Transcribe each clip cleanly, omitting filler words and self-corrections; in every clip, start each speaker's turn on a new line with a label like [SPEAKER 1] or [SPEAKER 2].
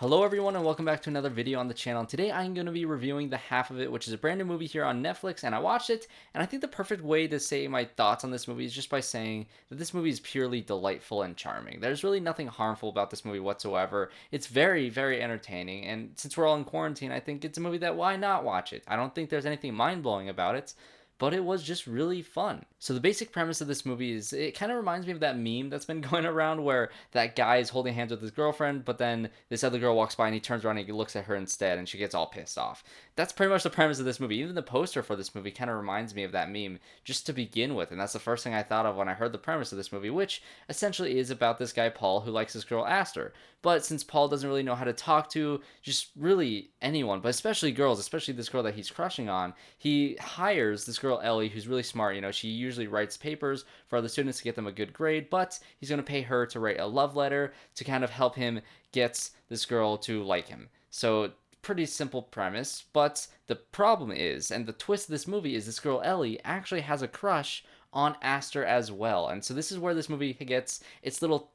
[SPEAKER 1] Hello everyone and welcome back to another video on the channel. Today I'm going to be reviewing The Half of It, which is a brand new movie here on Netflix, and I watched it, and I think the perfect way to say my thoughts on this movie is just by saying that this movie is purely delightful and charming. There's really nothing harmful about this movie whatsoever. It's very, very entertaining, and since we're all in quarantine, I think it's a movie that why not watch it? I don't think there's anything mind-blowing about it, but it was just really fun. So the basic premise of this movie is, it kind of reminds me of that meme that's been going around where that guy is holding hands with his girlfriend, but then this other girl walks by and he turns around and he looks at her instead and she gets all pissed off. That's pretty much the premise of this movie. Even the poster for this movie kind of reminds me of that meme just to begin with, and that's the first thing I thought of when I heard the premise of this movie, which essentially is about this guy Paul who likes this girl Aster. But since Paul doesn't really know how to talk to just really anyone, but especially girls, especially this girl that he's crushing on, he hires this girl Ellie who's really smart. You know, she usually writes papers for other students to get them a good grade, but he's going to pay her to write a love letter to kind of help him get this girl to like him. So pretty simple premise, but the problem is, and the twist of this movie is, this girl Ellie actually has a crush on Aster as well. And so this is where this movie gets its little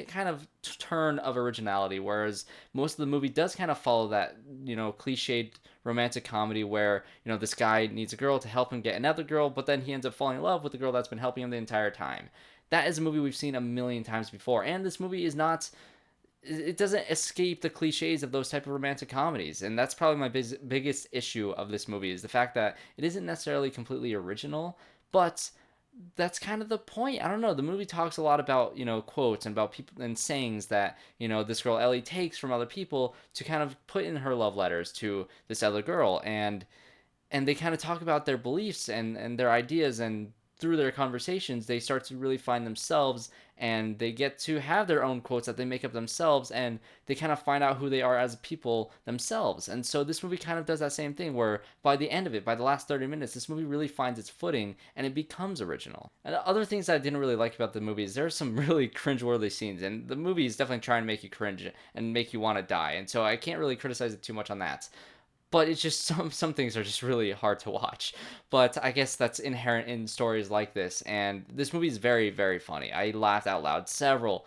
[SPEAKER 1] kind of turn of originality, whereas most of the movie does kind of follow that, you know, cliched romantic comedy where, you know, this guy needs a girl to help him get another girl, but then he ends up falling in love with the girl that's been helping him the entire time. That is a movie we've seen a million times before, and this movie is not, it doesn't escape the cliches of those type of romantic comedies, and that's probably my biggest issue of this movie, is the fact that it isn't necessarily completely original, but that's kind of the point. I don't know. The movie talks a lot about, you know, quotes and about people and sayings that, you know, this girl Ellie takes from other people to kind of put in her love letters to this other girl, and they kind of talk about their beliefs and their ideas, and through their conversations they start to really find themselves, and they get to have their own quotes that they make up themselves, and they kind of find out who they are as people themselves. And so this movie kind of does that same thing, where by the end of it, by the last 30 minutes, this movie really finds its footing and it becomes original. And other things that I didn't really like about the movie is there are some really cringe-worthy scenes, and the movie is definitely trying to make you cringe and make you want to die, and so I can't really criticize it too much on that. But it's just some things are just really hard to watch. But I guess that's inherent in stories like this, and this movie is very, very funny. I laughed out loud several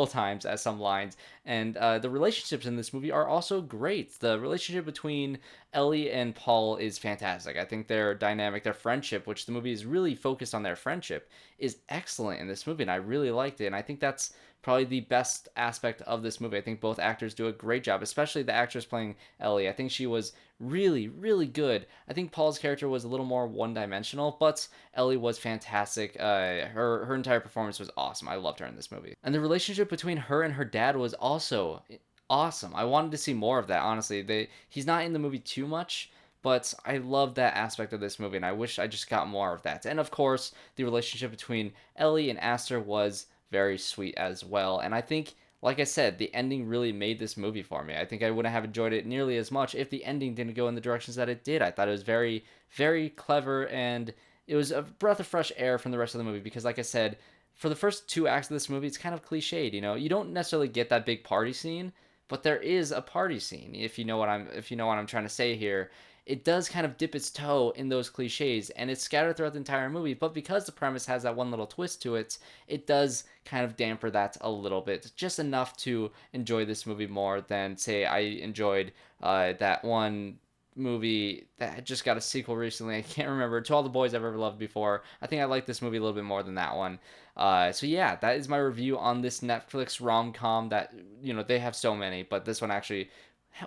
[SPEAKER 1] times at some lines, and the relationships in this movie are also great. The relationship between Ellie and Paul is fantastic. I think their dynamic, their friendship, which the movie is really focused on their friendship, is excellent in this movie, and I really liked it, and I think that's probably the best aspect of this movie. I think both actors do a great job, especially the actress playing Ellie. I think she was really, really good. I think Paul's character was a little more one-dimensional, but Ellie was fantastic. Her entire performance was awesome. I loved her in this movie. And the relationship between her and her dad was also awesome. I wanted to see more of that, honestly. He's not in the movie too much, but I love that aspect of this movie, and I wish I just got more of that. And of course, the relationship between Ellie and Aster was very sweet as well. And I think, like I said, the ending really made this movie for me. I think I wouldn't have enjoyed it nearly as much if the ending didn't go in the directions that it did. I thought it was very, very clever, and it was a breath of fresh air from the rest of the movie, because like I said, for the first two acts of this movie, it's kind of cliched, you know? You don't necessarily get that big party scene, but there is a party scene, if you know what I'm trying to say here. It does kind of dip its toe in those cliches, and it's scattered throughout the entire movie, but because the premise has that one little twist to it, it does kind of damper that a little bit, just enough to enjoy this movie more than, say, I enjoyed that one movie that just got a sequel recently. I can't remember. To All the Boys I've Ever Loved Before. I think I like this movie a little bit more than that one. So yeah, that is my review on this Netflix rom-com that, you know, they have so many, but this one actually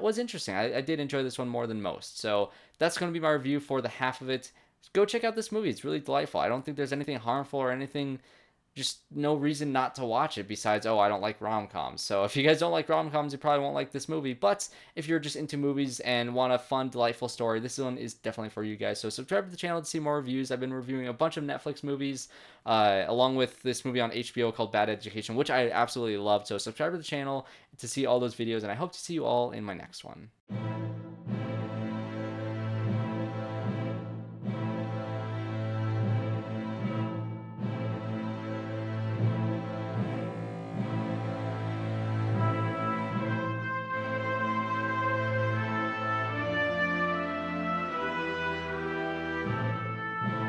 [SPEAKER 1] was interesting. I did enjoy this one more than most. So that's going to be my review for The Half of It. Go check out this movie. It's really delightful. I don't think there's anything harmful or anything, just no reason not to watch it besides, oh, I don't like rom-coms. So if you guys don't like rom-coms, you probably won't like this movie. But if you're just into movies and want a fun, delightful story, this one is definitely for you guys. So subscribe to the channel to see more reviews. I've been reviewing a bunch of Netflix movies, along with this movie on HBO called Bad Education, which I absolutely loved. So subscribe to the channel to see all those videos, and I hope to see you all in my next one.